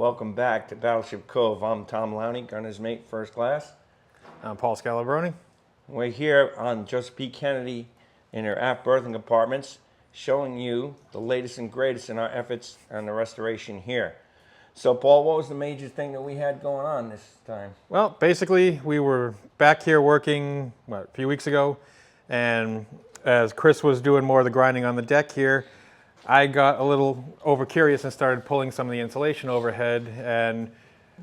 Welcome back to Battleship Cove. I'm Tom Lowney, Gunner's Mate, First Class. I'm Paul Scalabroni. We're here on Joseph P. Kennedy in our aft berthing compartments, showing you the latest and greatest in our efforts on the restoration here. So, Paul, what was the major thing that we had going on this time? Well, basically, we were back here working, a few weeks ago, and as Chris was doing more of the grinding on the deck here, I got a little over-curious and started pulling some of the insulation overhead, and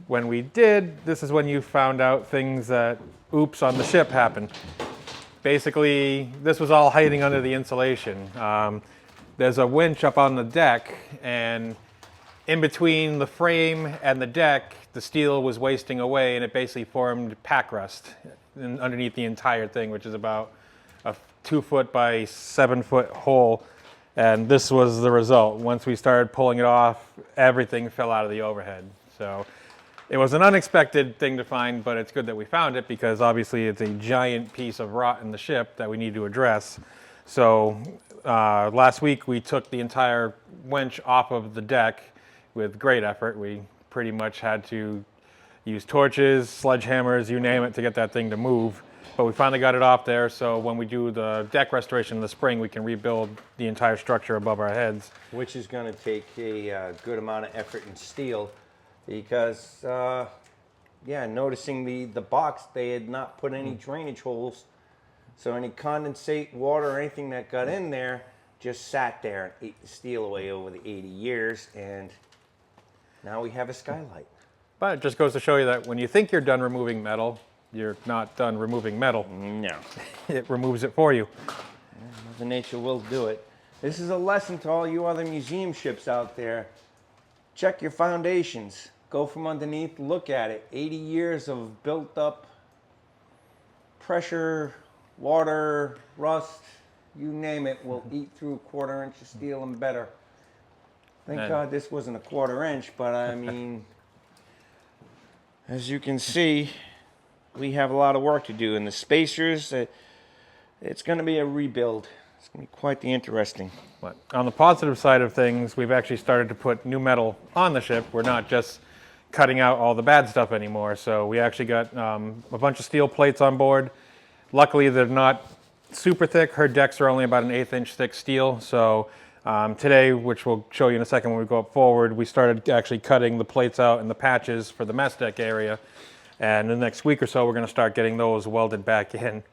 when we did, this is when you found out things that, oops, on the ship happened. Basically, this was all hiding under the insulation. There's a winch up on the deck, and in between the frame and the deck, the steel was wasting away, and it basically formed pack rust underneath the entire thing, which is about a 2-foot by 7-foot hole. And this was the result. Once we started pulling it off, everything fell out of the overhead. So it was an unexpected thing to find, but it's good that we found it because obviously it's a giant piece of rot in the ship that we need to address. So last week we took the entire winch off of the deck with great effort. We pretty much had to use torches, sledgehammers, you name it, to get that thing to move. But we finally got it off there, so when we do the deck restoration in the spring, we can rebuild the entire structure above our heads. Which is going to take a good amount of effort and steel because, noticing the box, they had not put any drainage holes. So any condensate, water, or anything that got in there just sat there and ate the steel away over the 80 years, and now we have a skylight. But it just goes to show you that when you think you're done removing metal, you're not done removing metal. No. It removes it for you. Mother Nature will do it. This is a lesson to all you other museum ships out there. Check your foundations. Go from underneath, look at it. 80 years of built up pressure, water, rust, you name it, will eat through a 1/4 inch of steel and better. Thank God this wasn't a 1/4 inch, but I mean, as you can see, we have a lot of work to do. And the spacers, it's going to be a rebuild. It's going to be quite the interesting. But on the positive side of things, we've actually started to put new metal on the ship. We're not just cutting out all the bad stuff anymore. So we actually got a bunch of steel plates on board. Luckily, they're not super thick. Her decks are only about an 1/8 inch thick steel. So today, which we'll show you in a second when we go up forward, we started actually cutting the plates out and the patches for the mess deck area. And in the next week or so, we're going to start getting those welded back in.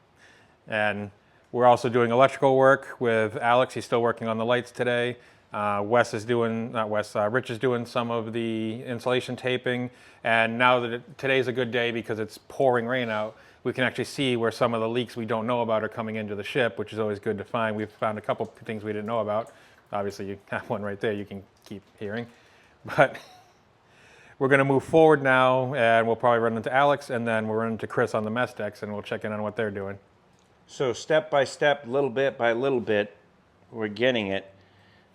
And we're also doing electrical work with Alex. He's still working on the lights today. Rich is doing some of the insulation taping. And now that today's a good day because it's pouring rain out, we can actually see where some of the leaks we don't know about are coming into the ship, which is always good to find. We've found a couple things we didn't know about. Obviously, you have one right there you can keep hearing. But we're going to move forward now, and we'll probably run into Alex, and then we'll run into Chris on the mess decks, and we'll check in on what they're doing. So step by step, little bit by little bit, we're getting it.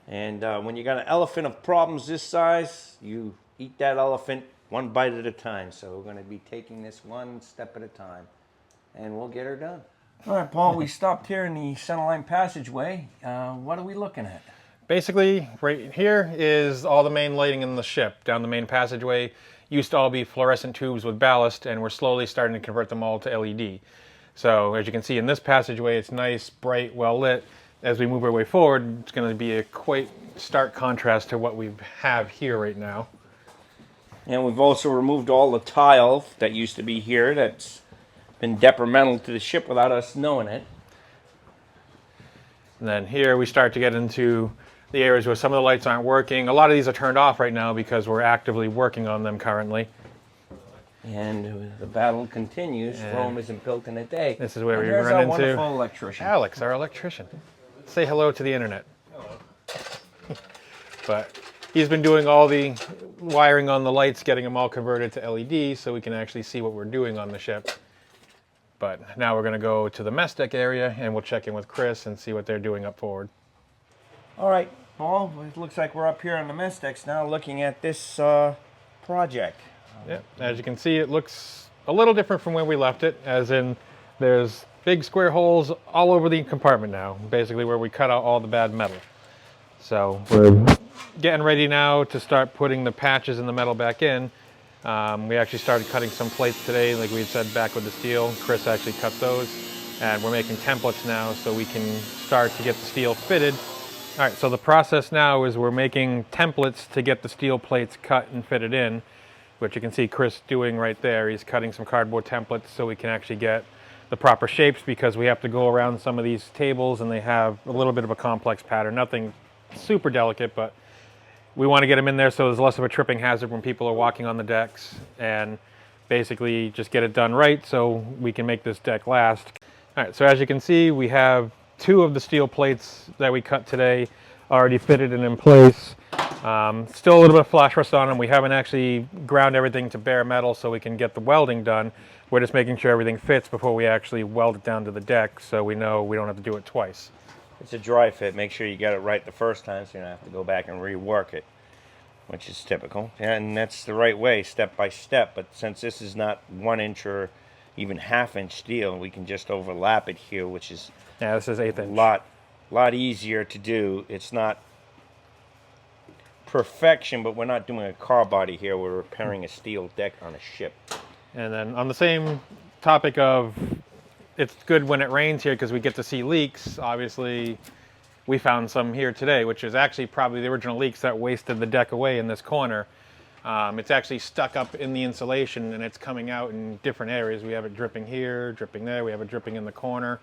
And when you got an elephant of problems this size, you eat that elephant one bite at a time. So we're going to be taking this one step at a time, and we'll get her done. All right, Paul, we stopped here in the centerline passageway. What are we looking at? Basically, right here is all the main lighting in the ship. Down the main passageway used to all be fluorescent tubes with ballast, and we're slowly starting to convert them all to LED. So as you can see in this passageway, it's nice, bright, well lit. As we move our way forward, it's going to be a quite stark contrast to what we have here right now. And we've also removed all the tile that used to be here that's been detrimental to the ship without us knowing it. And then here we start to get into the areas where some of the lights aren't working. A lot of these are turned off right now because we're actively working on them currently. And the battle continues. Rome isn't built in a day. This is where we run run into wonderful electrician. Alex, our electrician. Say hello to the internet. Hello. But he's been doing all the wiring on the lights, getting them all converted to LED so we can actually see what we're doing on the ship. But now we're going to go to the mess deck area, and we'll check in with Chris and see what they're doing up forward. All right, Paul, it looks like we're up here on the mess decks now looking at this project. Yeah, as you can see, it looks a little different from where we left it, as in there's big square holes all over the compartment now, basically where we cut out all the bad metal. So we're getting ready now to start putting the patches and the metal back in. We actually started cutting some plates today, like we said, back with the steel. Chris actually cut those, and we're making templates now so we can start to get the steel fitted. All right, so the process now is we're making templates to get the steel plates cut and fitted in, which you can see Chris doing right there. He's cutting some cardboard templates so we can actually get the proper shapes, because we have to go around some of these tables and they have a little bit of a complex pattern. Nothing super delicate, but we want to get them in there so there's less of a tripping hazard when people are walking on the decks, and basically just get it done right so we can make this deck last. All right, so as you can see, we have 2 of the steel plates that we cut today already fitted and in place. Still a little bit of flash rust on them. We haven't actually ground everything to bare metal so we can get the welding done. We're just making sure everything fits before we actually weld it down to the deck, so we know we don't have to do it twice. It's a dry fit. Make sure you get it right the first time so you don't have to go back and rework it, which is typical. And that's the right way, step by step. But since this is not 1 inch or even half-inch steel, we can just overlap it here, which is this is 1/8 inch. lot easier to do. It's not perfection, but we're not doing a car body here. We're repairing a steel deck on a ship. And then on the same topic of, it's good when it rains here because we get to see leaks. Obviously, we found some here today, which is actually probably the original leaks that wasted the deck away in this corner. It's actually stuck up in the insulation and it's coming out in different areas. We have it dripping here, dripping there. We have it dripping in the corner.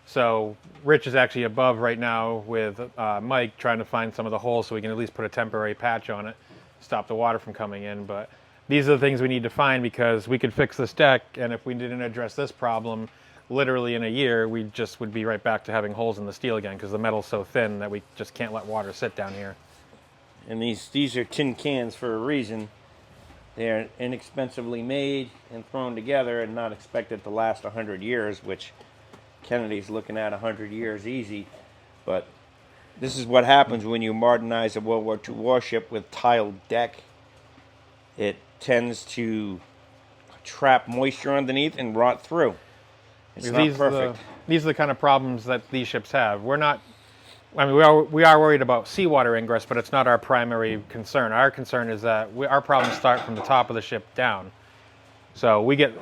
So Rich is actually above right now with Mike trying to find some of the holes so we can at least put a temporary patch on it, stop the water from coming in. But these are the things we need to find, because we could fix this deck, and if we didn't address this problem, literally in a year, we just would be right back to having holes in the steel again, because the metal's so thin that we just can't let water sit down here. And these are tin cans for a reason. They're inexpensively made and thrown together and not expected to last 100 years, which Kennedy's looking at 100 years easy. But this is what happens when you modernize a World War II warship with tiled deck. It tends to trap moisture underneath and rot through. It's not perfect. These are the kind of problems that these ships have. We're not, I mean, we are worried about seawater ingress, but it's not our primary concern. Our concern is that our problems start from the top of the ship down. So we get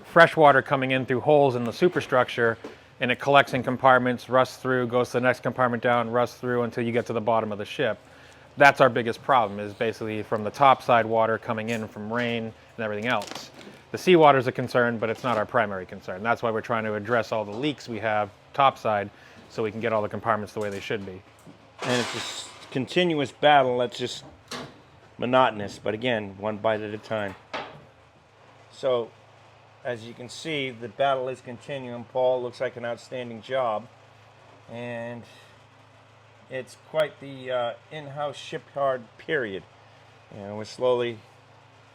fresh water coming in through holes in the superstructure, and it collects in compartments, rusts through, goes to the next compartment down, rusts through until you get to the bottom of the ship. That's our biggest problem, is basically from the top side water coming in from rain and everything else. The seawater is a concern, but it's not our primary concern. That's why we're trying to address all the leaks we have topside so we can get all the compartments the way they should be. And it's a continuous battle that's just monotonous, but again, 1 bite at a time. So, as you can see, the battle is continuing. Paul looks like an outstanding job. And it's quite the in-house shipyard period. You know, we're slowly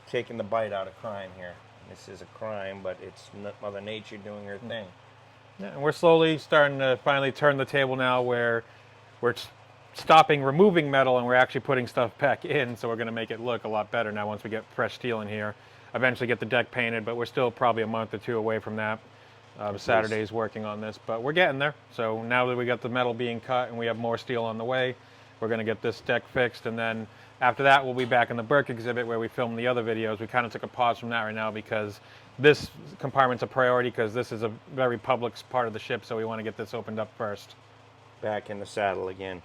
taking the bite out of crime here. This is a crime, but it's Mother Nature doing her thing. Yeah, and we're slowly starting to finally turn the table now, where we're stopping removing metal and we're actually putting stuff back in, so we're going to make it look a lot better now once we get fresh steel in here. Eventually get the deck painted, but we're still probably a month or 2 away from that. Saturday's working on this, but we're getting there. So now that we got the metal being cut and we have more steel on the way, we're going to get this deck fixed, and then after that we'll be back in the Burke exhibit where we filmed the other videos. We kind of took a pause from that right now because this compartment's a priority, because this is a very public part of the ship, so we want to get this opened up first. Back in the saddle again.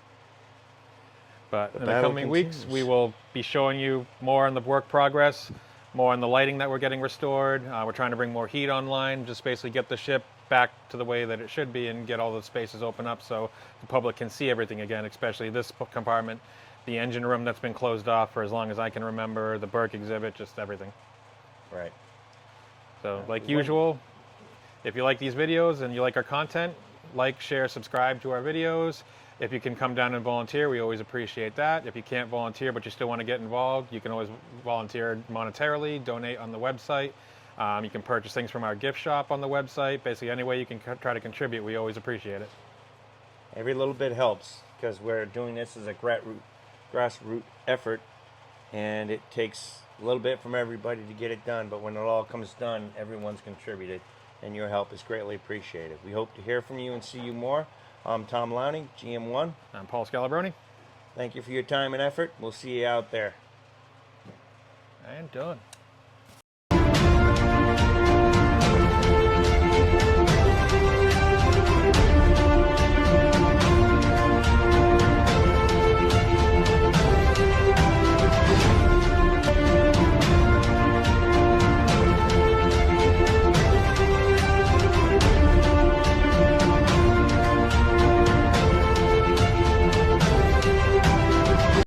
But in the coming weeks, we will be showing you more on the work progress, more on the lighting that we're getting restored. We're trying to bring more heat online, just basically get the ship back to the way that it should be and get all the spaces open up so the public can see everything again, especially this compartment, the engine room that's been closed off for as long as I can remember, the Burke exhibit, just everything. Right. So like usual, if you like these videos and you like our content, like, share, subscribe to our videos. If you can come down and volunteer, we always appreciate that. If you can't volunteer but you still want to get involved, you can always volunteer monetarily, donate on the website. You can purchase things from our gift shop on the website. Basically, any way you can try to contribute, we always appreciate it. Every little bit helps, because we're doing this as a grassroots effort, and it takes a little bit from everybody to get it done, but when it all comes done, everyone's contributed, and your help is greatly appreciated. We hope to hear from you and see you more. I'm Tom Lowney, GM1. I'm Paul Scalabroni. Thank you for your time and effort. We'll see you out there. And done.